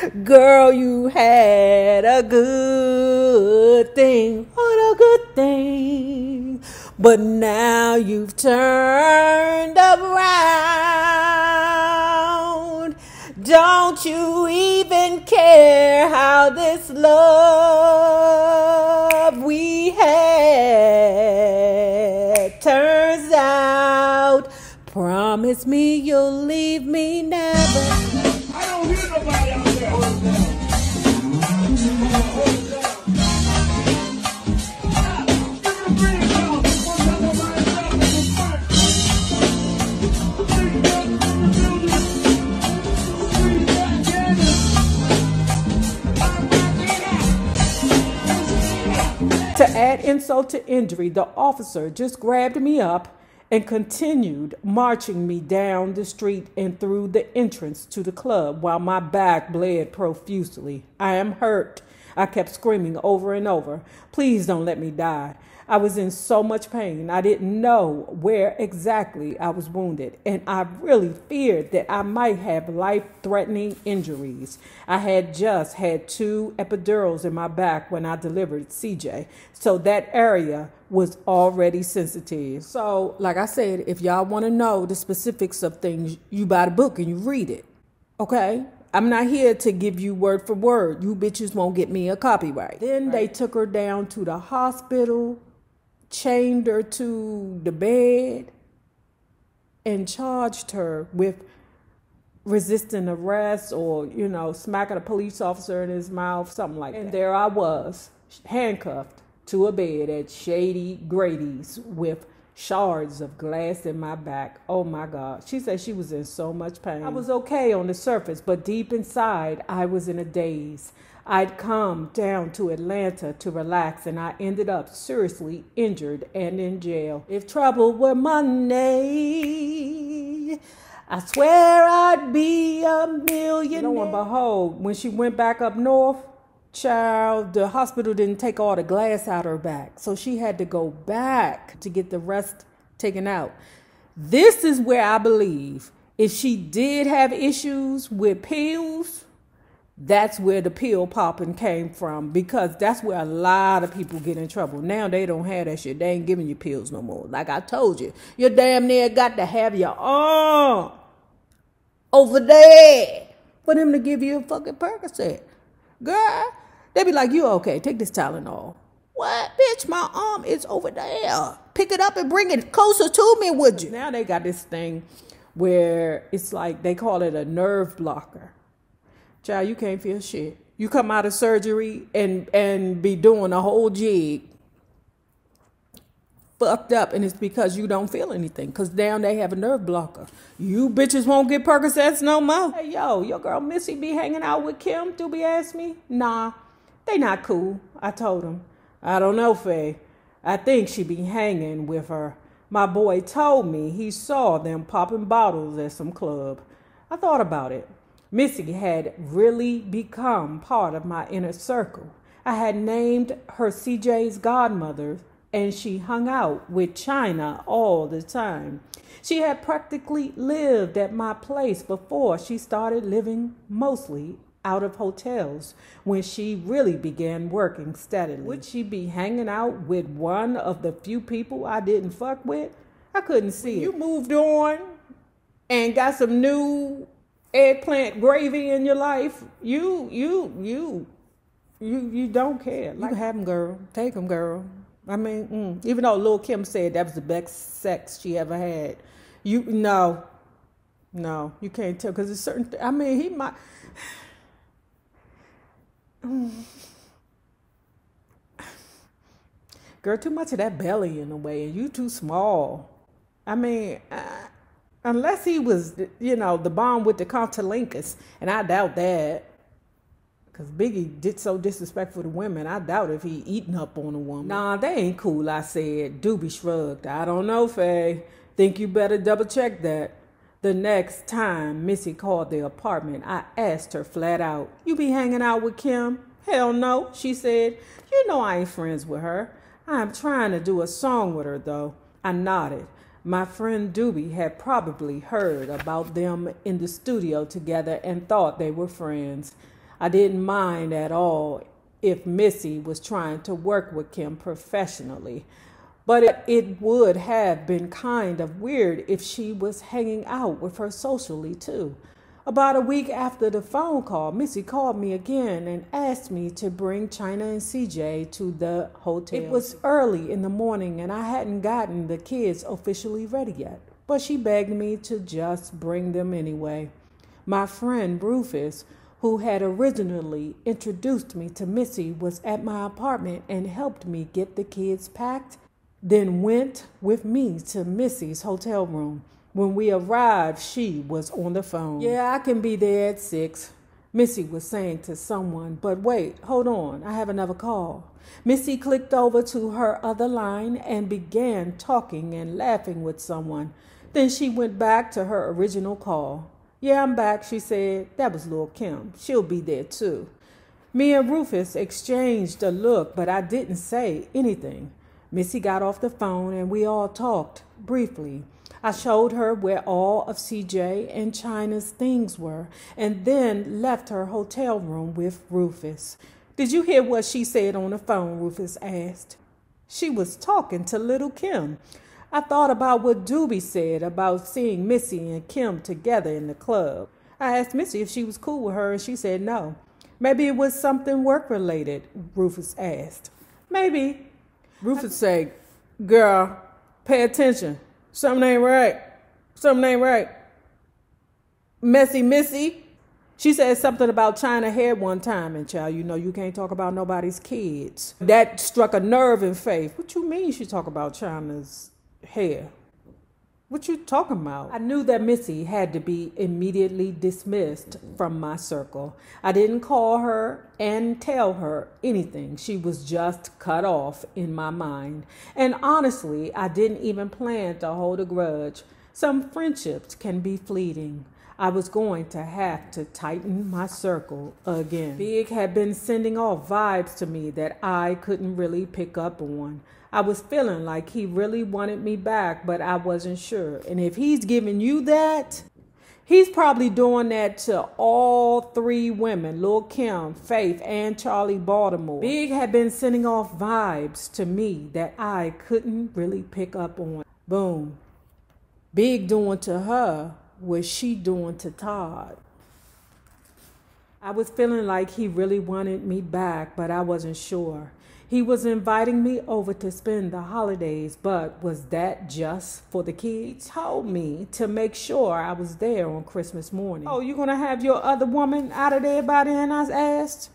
Girl, you had a good thing. What a good thing. But now you've turned around. Don't you even care how this love we had turns out? Promise me you'll leave me never. I don't hear nobody out there. To add insult to injury, the officer just grabbed me up and continued marching me down the street and through the entrance to the club while my back bled profusely. I am hurt, I kept screaming over and over. Please don't let me die. I was in so much pain. I didn't know where exactly I was wounded, and I really feared that I might have life-threatening injuries. I had just had 2 epidurals in my back when I delivered CJ, so that area was already sensitive. So, like I said, if y'all want to know the specifics of things, you buy the book and you read it, okay? I'm not here to give you word for word. You bitches won't get me a copyright. Then they took her down to the hospital, chained her to the bed, and charged her with resisting arrest or, smacking a police officer in his mouth, something like that. And there I was, handcuffed to a bed at Shady Grady's with shards of glass in my back. Oh my God. She said she was in so much pain. I was okay on the surface, but deep inside, I was in a daze. I'd come down to Atlanta to relax, and I ended up seriously injured and in jail. If trouble were money, I swear I'd be a millionaire. Lo and behold, when she went back up north, child, the hospital didn't take all the glass out of her back, so she had to go back to get the rest taken out. This is where I believe if she did have issues with pills, that's where the pill popping came from, because that's where a lot of people get in trouble. Now they don't have that shit. They ain't giving you pills no more. Like I told you, you damn near got to have your arm over there for them to give you a fucking Percocet. Girl, they be like, you okay, take this Tylenol. What? Bitch, my arm is over there. Pick it up and bring it closer to me, would you? Now they got this thing where it's like they call it a nerve blocker. Child, you can't feel shit. You come out of surgery and be doing a whole jig fucked up, and it's because you don't feel anything, because down they have a nerve blocker. You bitches won't get Percocets no more. Hey, yo, your girl Missy be hanging out with Kim, Doobie asked me. Nah, they not cool, I told him. I don't know, Faye. I think she be hanging with her. My boy told me he saw them popping bottles at some club. I thought about it. Missy had really become part of my inner circle. I had named her CJ's godmother, and she hung out with China all the time. She had practically lived at my place before she started living mostly out of hotels when she really began working steadily. Would she be hanging out with one of the few people I didn't fuck with? I couldn't see it. You moved on and got some new eggplant gravy in your life. You don't care. You can have them, girl. Take them, girl. I mean, even though Lil' Kim said that was the best sex she ever had, no, you can't tell, because it's certain. I mean, he might. Girl, too much of that belly in the way, and you too small. I mean, unless he was, the bomb with the Contalinkus, and I doubt that. Because Biggie did so disrespectful to women, I doubt if he eating up on a woman. Nah, they ain't cool, I said. Doobie shrugged. I don't know, Faye. Think you better double check that. The next time Missy called the apartment, I asked her flat out, you be hanging out with Kim? Hell no, she said. You know I ain't friends with her. I'm trying to do a song with her, though. I nodded. My friend Doobie had probably heard about them in the studio together and thought they were friends. I didn't mind at all if Missy was trying to work with Kim professionally, but it would have been kind of weird if she was hanging out with her socially too. About a week after the phone call, Missy called me again and asked me to bring China and CJ to the hotel. It was early in the morning and I hadn't gotten the kids officially ready yet, but she begged me to just bring them anyway. My friend Rufus, who had originally introduced me to Missy, was at my apartment and helped me get the kids packed, then went with me to Missy's hotel room. When we arrived, she was on the phone. "Yeah, I can be there at 6, Missy was saying to someone. But wait, hold on, I have another call. Missy clicked over to her other line and began talking and laughing with someone. Then she went back to her original call. "Yeah, I'm back," she said. "That was Lil' Kim. She'll be there too." Me and Rufus exchanged a look, but I didn't say anything. Missy got off the phone and we all talked briefly. I showed her where all of CJ and China's things were and then left her hotel room with Rufus. "Did you hear what she said on the phone?" Rufus asked. "She was talking to Little Kim." I thought about what Doobie said about seeing Missy and Kim together in the club. I asked Missy if she was cool with her and she said no. "Maybe it was something work-related," Rufus asked. "Maybe." Rufus said, "Girl, pay attention. Something ain't right. Something ain't right. Messy Missy." She said something about China hair one time, and child, you know you can't talk about nobody's kids. That struck a nerve in Faith. "What you mean she talk about China's hair? What you talking about?" I knew that Missy had to be immediately dismissed from my circle. I didn't call her and tell her anything. She was just cut off in my mind. And honestly, I didn't even plan to hold a grudge. Some friendships can be fleeting. I was going to have to tighten my circle again. Big had been sending off vibes to me that I couldn't really pick up on. I was feeling like he really wanted me back, but I wasn't sure. And if he's giving you that, he's probably doing that to all 3 women, Lil' Kim, Faith, and Charlie Baltimore. Big had been sending off vibes to me that I couldn't really pick up on. Boom. Big doing to her what she doing to Todd. I was feeling like he really wanted me back, but I wasn't sure. He was inviting me over to spend the holidays, but was that just for the kids? He told me to make sure I was there on Christmas morning. "Oh, you gonna have your other woman out of there by then?" I asked.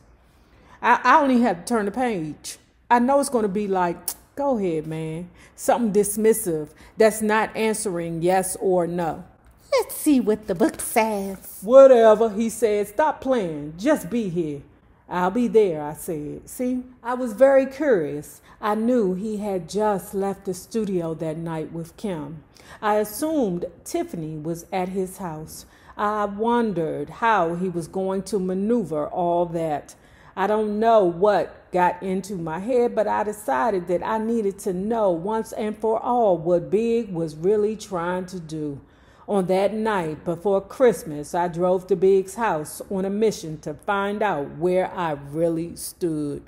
I only had to turn the page. I know it's gonna be like, "Go ahead, man." Something dismissive that's not answering yes or no. "Let's see what the book says." "Whatever," he said. "Stop playing. Just be here." "I'll be there," I said. See, I was very curious. I knew he had just left the studio that night with Kim. I assumed Tiffany was at his house. I wondered how he was going to maneuver all that. I don't know what got into my head, but I decided that I needed to know once and for all what Big was really trying to do. On that night before Christmas, I drove to Big's house on a mission to find out where I really stood.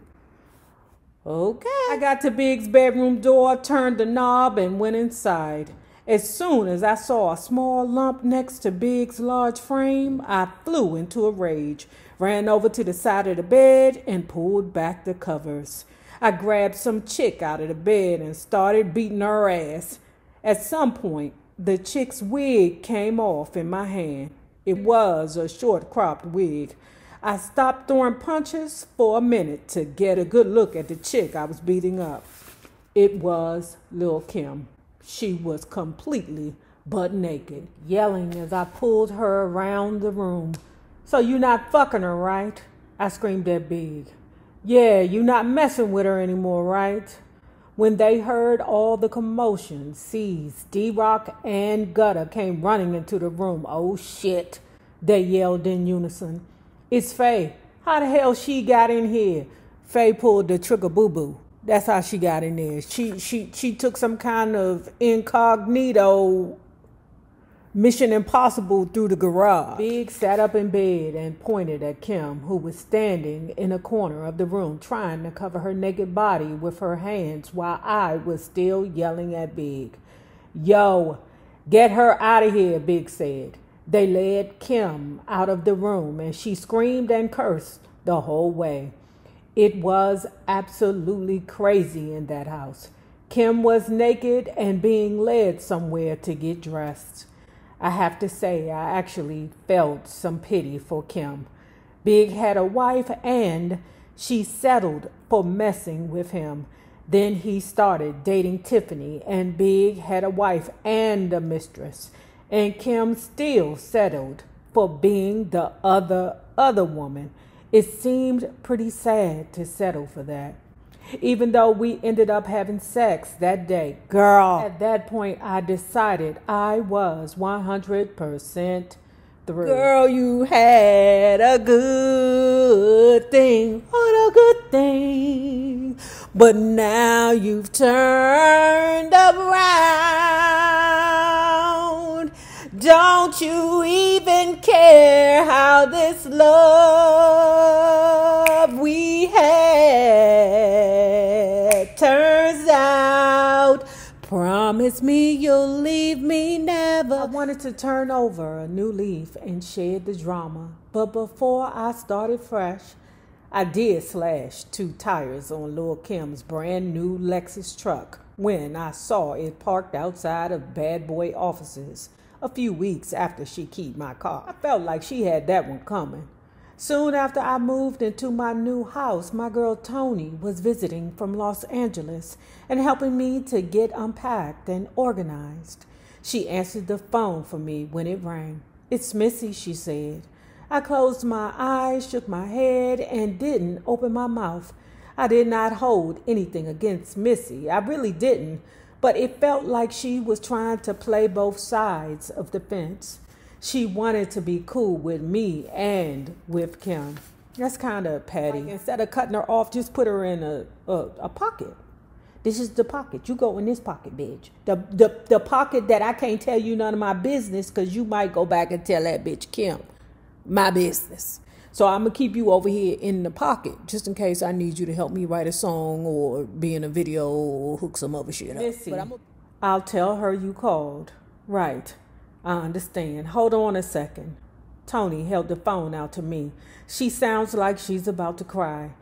Okay. I got to Big's bedroom door, turned the knob, and went inside. As soon as I saw a small lump next to Big's large frame, I flew into a rage, ran over to the side of the bed, and pulled back the covers. I grabbed some chick out of the bed and started beating her ass. At some point, the chick's wig came off in my hand. It was a short-cropped wig. I stopped throwing punches for a minute to get a good look at the chick I was beating up. It was Lil' Kim. She was completely butt naked, yelling as I pulled her around the room. "So you not fucking her, right?" I screamed at Big. "Yeah, you not messing with her anymore, right?" When they heard all the commotion, C's, D-Rock, and Gutter came running into the room. "Oh, shit," they yelled in unison. "It's Faye. How the hell she got in here?" Faye pulled the trigger boo-boo. That's how she got in there. She took some kind of incognito Mission Impossible through the garage. Big sat up in bed and pointed at Kim, who was standing in a corner of the room trying to cover her naked body with her hands while I was still yelling at Big. Yo, get her out of here, Big said. They led Kim out of the room and she screamed and cursed the whole way. It was absolutely crazy in that house. Kim was naked and being led somewhere to get dressed. I have to say, I actually felt some pity for Kim. Big had a wife and she settled for messing with him. Then he started dating Tiffany, and Big had a wife and a mistress. And Kim still settled for being the other woman. It seemed pretty sad to settle for that. Even though we ended up having sex that day, girl, at that point I decided I was 100% through. Girl, you had a good thing, what a good thing. But now you've turned around. Don't you even care how this love we had turns out? Promise me you'll leave me never. I wanted to turn over a new leaf and shed the drama. But before I started fresh, I did slash 2 tires on Lil' Kim's brand new Lexus truck when I saw it parked outside of Bad Boy offices a few weeks after she keyed my car. I felt like she had that one coming. Soon after I moved into my new house, my girl Tony was visiting from Los Angeles and helping me to get unpacked and organized. She answered the phone for me when it rang. "It's Missy," she said. I closed my eyes, shook my head, and didn't open my mouth. I did not hold anything against Missy. I really didn't. But it felt like she was trying to play both sides of the fence. She wanted to be cool with me and with Kim. That's kind of petty. Like, instead of cutting her off, just put her in a pocket. This is the pocket. You go in this pocket, bitch. The pocket that I can't tell you none of my business because you might go back and tell that bitch Kim my business. So I'm going to keep you over here in the pocket just in case I need you to help me write a song or be in a video or hook some other shit up. But I'll tell her you called. Right. I understand. Hold on a second. Tony held the phone out to me. She sounds like she's about to cry.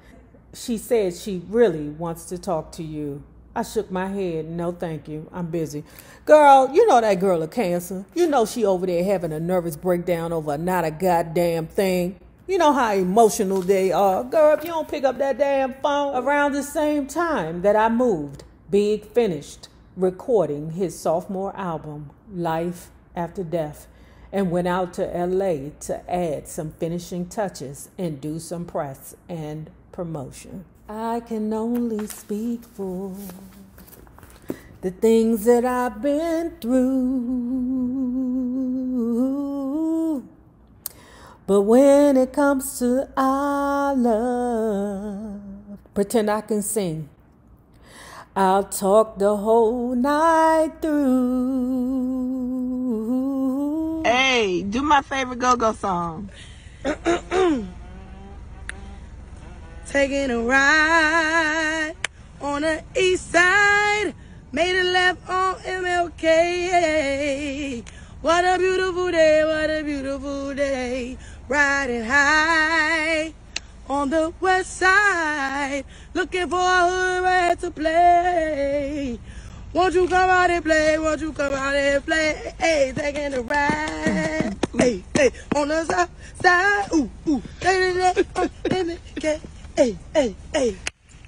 She said she really wants to talk to you. I shook my head. No, thank you. I'm busy. Girl, you know that girl of cancer. You know she over there having a nervous breakdown over not a goddamn thing. You know how emotional they are. Girl, if you don't pick up that damn phone. Around the same time that I moved, Big finished recording his sophomore album, Life After Death, and went out to LA to add some finishing touches and do some press and promotion. I can only speak for the things that I've been through. But when it comes to our love, pretend I can sing. I'll talk the whole night through. Hey, do my favorite go-go song. Taking a ride on the east side, made a left on MLK. What a beautiful day, what a beautiful day. Riding high on the west side, looking for a hood rat to play. Won't you come out and play? Won't you come out and play? Hey, taking a ride. Hey, hey, on the south side. Ooh, ooh. Hey, hey, hey.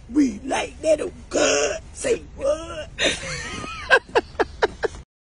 We like that good. Say what?